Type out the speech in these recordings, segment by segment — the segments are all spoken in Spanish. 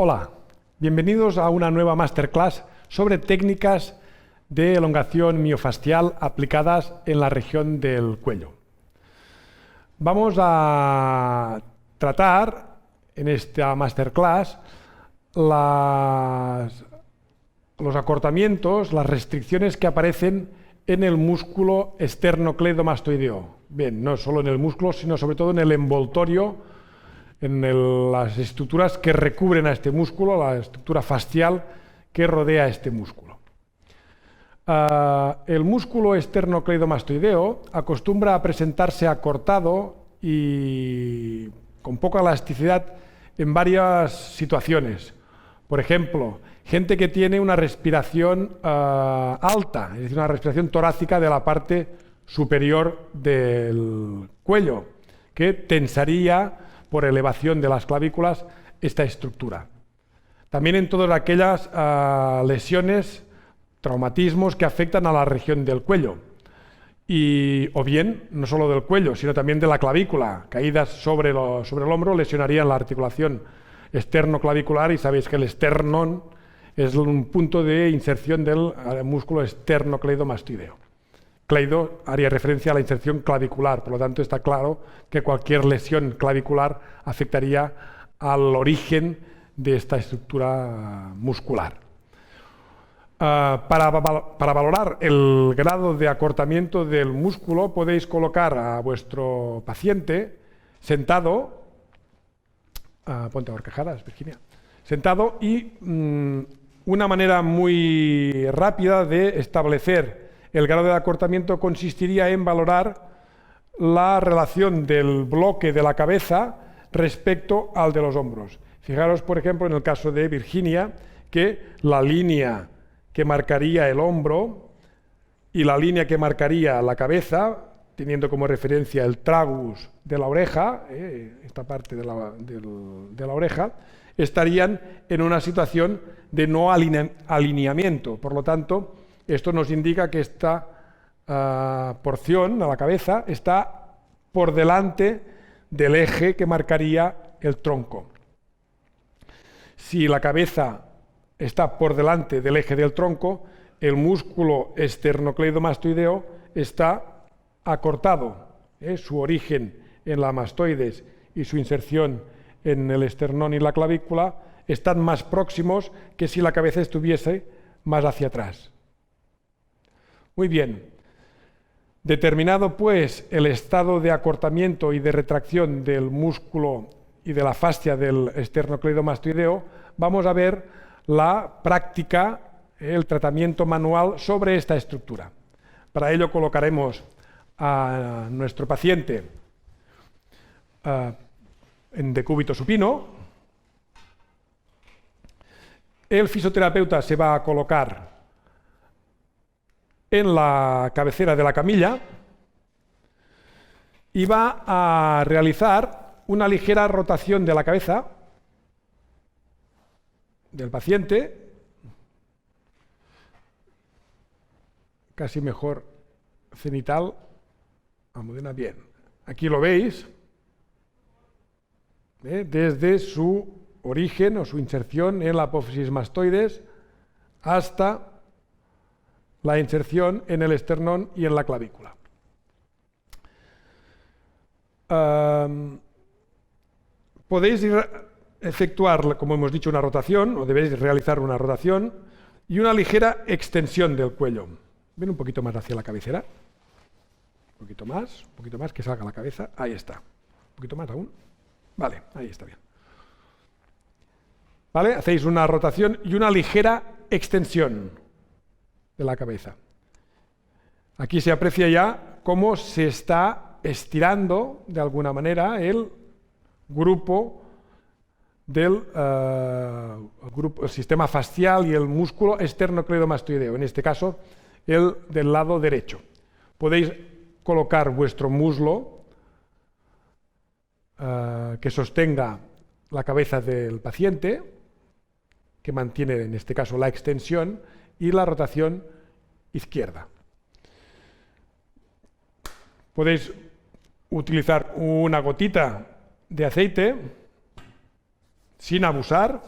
Hola, bienvenidos a una nueva masterclass sobre técnicas de elongación miofascial aplicadas en la región del cuello. Vamos a tratar en esta masterclass los acortamientos, las restricciones que aparecen en el músculo esternocleidomastoideo. Bien, no solo en el músculo, sino sobre todo en el envoltorio, en las estructuras que recubren a este músculo, la estructura fascial que rodea a este músculo. El músculo esternocleidomastoideo acostumbra a presentarse acortado y con poca elasticidad en varias situaciones. Por ejemplo, gente que tiene una respiración alta, es decir, una respiración torácica de la parte superior del cuello, que tensaría por elevación de las clavículas esta estructura. También en todas aquellas lesiones, traumatismos que afectan a la región del cuello. O bien, no solo del cuello, sino también de la clavícula. Caídas sobre el hombro lesionarían la articulación esternoclavicular y sabéis que el esternón es un punto de inserción del músculo esternocleidomastoideo. Cleido haría referencia a la inserción clavicular, por lo tanto está claro que cualquier lesión clavicular afectaría al origen de esta estructura muscular. Para valorar el grado de acortamiento del músculo podéis colocar a vuestro paciente sentado, ponte a horcajadas, Virginia, sentado y una manera muy rápida de establecer el grado de acortamiento consistiría en valorar la relación del bloque de la cabeza respecto al de los hombros. Fijaros, por ejemplo, en el caso de Virginia, que la línea que marcaría el hombro y la línea que marcaría la cabeza, teniendo como referencia el tragus de la oreja, esta parte de la oreja, estarían en una situación de no alineamiento. Por lo tanto, esto nos indica que esta porción de la cabeza está por delante del eje que marcaría el tronco. Si la cabeza está por delante del eje del tronco, el músculo esternocleidomastoideo está acortado. Su origen en la mastoides y su inserción en el esternón y la clavícula están más próximos que si la cabeza estuviese más hacia atrás. Muy bien. Determinado pues el estado de acortamiento y de retracción del músculo y de la fascia del esternocleidomastoideo, vamos a ver la práctica, el tratamiento manual sobre esta estructura. Para ello colocaremos a nuestro paciente en decúbito supino. El fisioterapeuta se va a colocar en la cabecera de la camilla y va a realizar una ligera rotación de la cabeza del paciente, casi mejor cenital, Almudena, bien. Aquí lo veis, desde su origen o su inserción en la apófisis mastoides hasta la inserción en el esternón y en la clavícula. Podéis efectuar, como hemos dicho, una rotación, o debéis realizar una rotación y una ligera extensión del cuello. Ven un poquito más hacia la cabecera. Un poquito más, que salga la cabeza. Ahí está. Un poquito más aún. Vale, ahí está bien. ¿Vale? Hacéis una rotación y una ligera extensión de la cabeza. Aquí se aprecia ya cómo se está estirando de alguna manera el grupo del el sistema fascial y el músculo esternocleidomastoideo, en este caso el del lado derecho. Podéis colocar vuestro muslo que sostenga la cabeza del paciente, que mantiene en este caso la extensión y la rotación izquierda. Podéis utilizar una gotita de aceite sin abusar,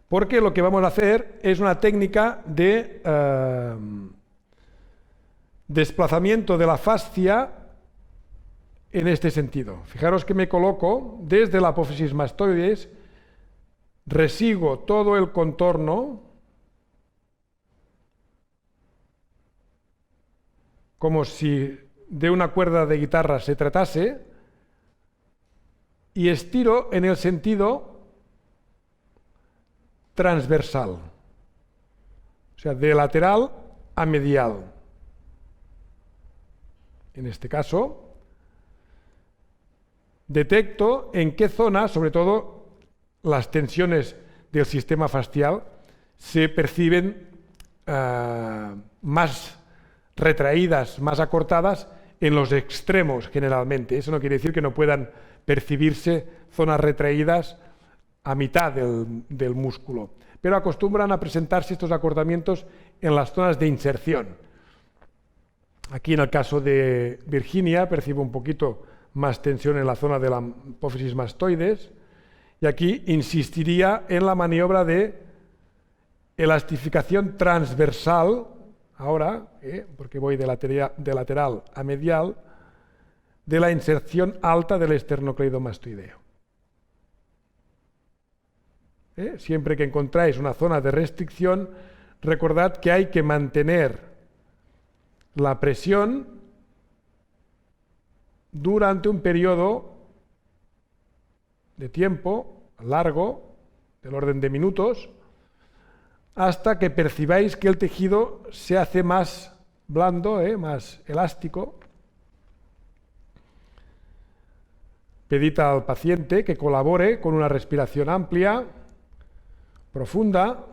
porque lo que vamos a hacer es una técnica de desplazamiento de la fascia en este sentido. Fijaros que me coloco desde la apófisis mastoides, resigo todo el contorno como si de una cuerda de guitarra se tratase y estiro en el sentido transversal, o sea, de lateral a medial. En este caso, detecto en qué zona, sobre todo las tensiones del sistema fascial, se perciben más retraídas, más acortadas en los extremos generalmente. Eso no quiere decir que no puedan percibirse zonas retraídas a mitad del músculo, pero acostumbran a presentarse estos acortamientos en las zonas de inserción. Aquí en el caso de Virginia percibo un poquito más tensión en la zona de la apófisis mastoides, y aquí insistiría en la maniobra de elastificación transversal, ahora, porque voy de lateral a medial, de la inserción alta del esternocleidomastoideo. Siempre que encontráis una zona de restricción, recordad que hay que mantener la presión durante un periodo de tiempo largo, del orden de minutos, hasta que percibáis que el tejido se hace más blando, más elástico. Pedid al paciente que colabore con una respiración amplia, profunda.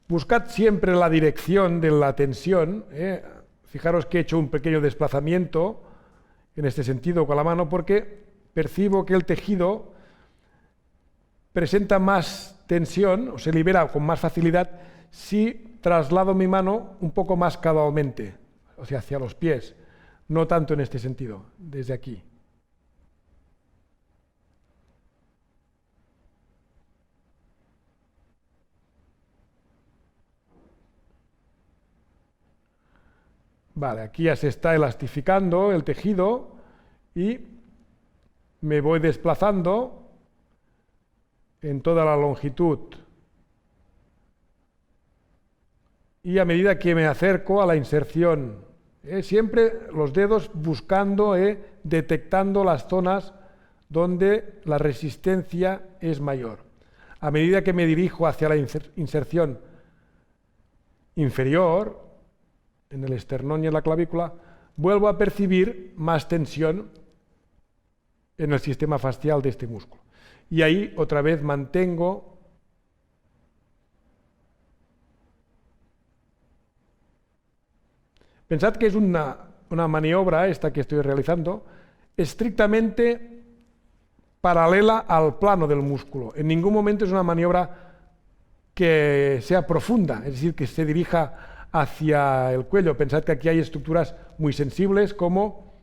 Buscad siempre la dirección de la tensión. Fijaros que he hecho un pequeño desplazamiento en este sentido con la mano porque percibo que el tejido presenta más tensión o se libera con más facilidad si traslado mi mano un poco más caudalmente, o sea, hacia los pies, no tanto en este sentido, desde aquí. Vale, aquí ya se está elastificando el tejido y me voy desplazando en toda la longitud. Y a medida que me acerco a la inserción, siempre los dedos buscando, detectando las zonas donde la resistencia es mayor. A medida que me dirijo hacia la inserción inferior, en el esternón y en la clavícula, vuelvo a percibir más tensión en el sistema fascial de este músculo. Y ahí otra vez mantengo Pensad que es una maniobra, esta que estoy realizando, estrictamente paralela al plano del músculo. En ningún momento es una maniobra que sea profunda, es decir, que se dirija hacia el cuello. Pensad que aquí hay estructuras muy sensibles como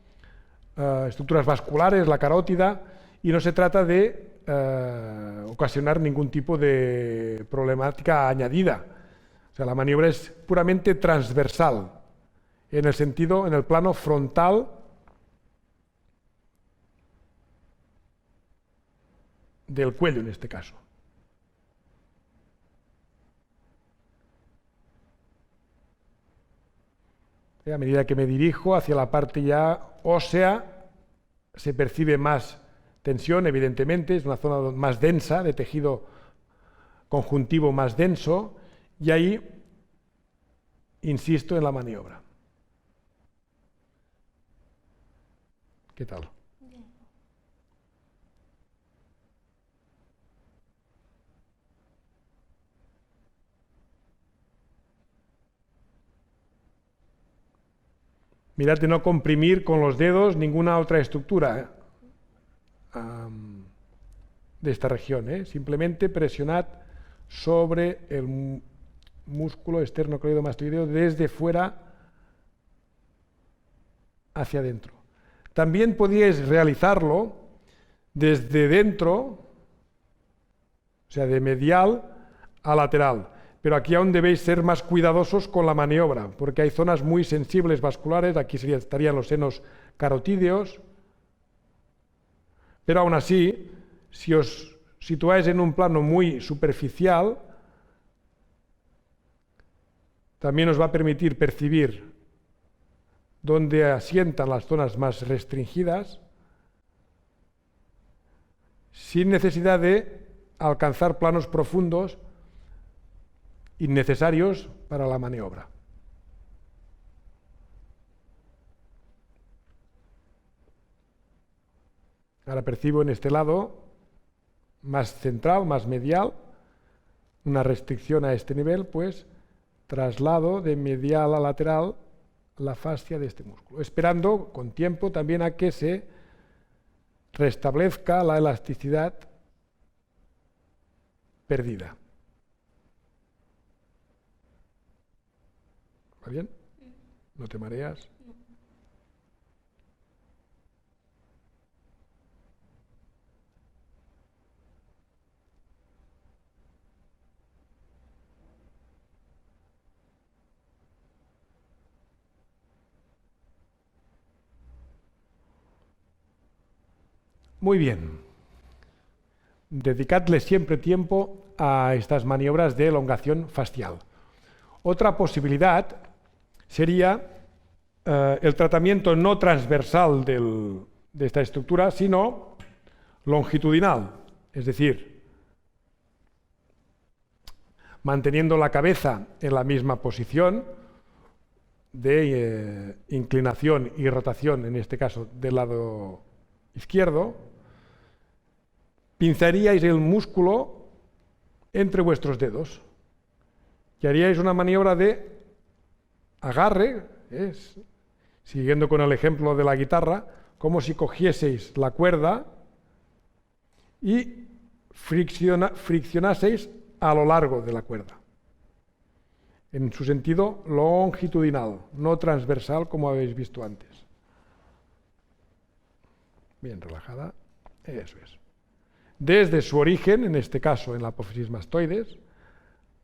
estructuras vasculares, la carótida, y no se trata de ocasionar ningún tipo de problemática añadida. O sea, la maniobra es puramente transversal, en el sentido, en el plano frontal del cuello en este caso. A medida que me dirijo hacia la parte ya ósea, se percibe más tensión, evidentemente, es una zona más densa, de tejido conjuntivo más denso, y ahí insisto en la maniobra. ¿Qué tal? Mirad de no comprimir con los dedos ninguna otra estructura de esta región. Simplemente presionad sobre músculo esternocleidomastoideo desde fuera hacia adentro. También podíais realizarlo desde dentro, o sea, de medial a lateral. Pero aquí aún debéis ser más cuidadosos con la maniobra, porque hay zonas muy sensibles vasculares, aquí estarían los senos carotídeos, pero aún así, si os situáis en un plano muy superficial, también os va a permitir percibir dónde asientan las zonas más restringidas, sin necesidad de alcanzar planos profundos innecesarios para la maniobra. Ahora percibo en este lado más central, más medial, una restricción a este nivel, pues traslado de medial a lateral la fascia de este músculo, esperando con tiempo también a que se restablezca la elasticidad perdida. ¿Va bien? ¿No te mareas? Muy bien. Dedicadle siempre tiempo a estas maniobras de elongación facial. Otra posibilidad sería el tratamiento no transversal de esta estructura, sino longitudinal, es decir, manteniendo la cabeza en la misma posición de inclinación y rotación, en este caso del lado izquierdo, pinzaríais el músculo entre vuestros dedos y haríais una maniobra de agarre, siguiendo con el ejemplo de la guitarra, como si cogieseis la cuerda y friccionaseis a lo largo de la cuerda, en su sentido longitudinal, no transversal como habéis visto antes. Bien relajada, eso es. Desde su origen, en este caso en la apófisis mastoides,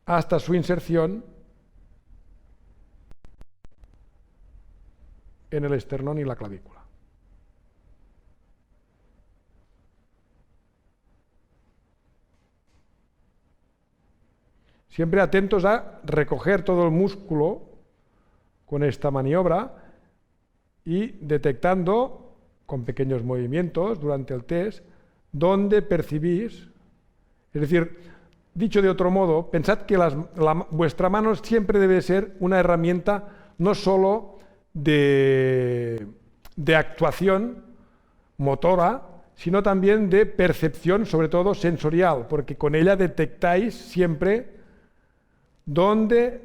hasta su inserción en el esternón y la clavícula. Siempre atentos a recoger todo el músculo con esta maniobra y detectando con pequeños movimientos durante el test dónde percibís, es decir, dicho de otro modo, pensad que vuestra mano siempre debe ser una herramienta no solo de actuación motora, sino también de percepción, sobre todo sensorial, porque con ella detectáis siempre dónde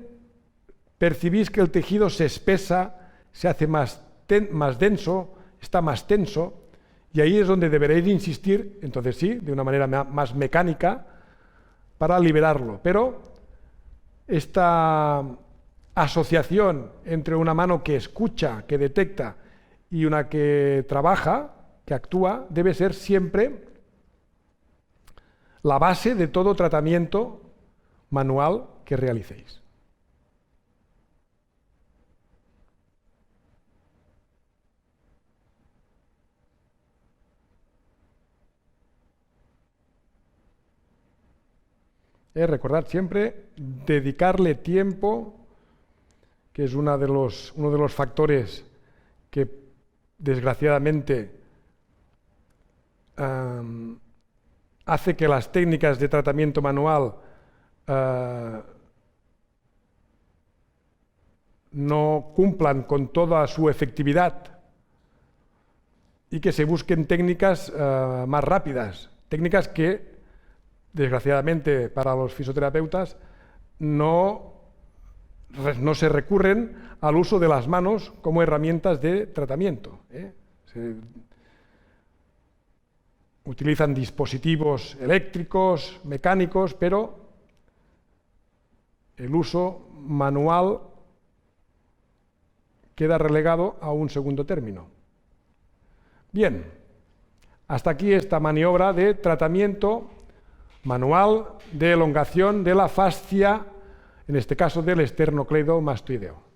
percibís que el tejido se espesa, se hace más denso, está más tenso, y ahí es donde deberéis insistir, entonces sí, de una manera más mecánica, para liberarlo. Pero esta asociación entre una mano que escucha, que detecta, y una que trabaja, que actúa, debe ser siempre la base de todo tratamiento manual que realicéis. Recordad siempre dedicarle tiempo, que es uno de los factores que desgraciadamente hace que las técnicas de tratamiento manual no cumplan con toda su efectividad y que se busquen técnicas más rápidas, técnicas que desgraciadamente para los fisioterapeutas no se recurren al uso de las manos como herramientas de tratamiento. Se utilizan dispositivos eléctricos, mecánicos, pero el uso manual queda relegado a un segundo término. Bien, hasta aquí esta maniobra de tratamiento manual de elongación de la fascia, en este caso del esternocleidomastoideo.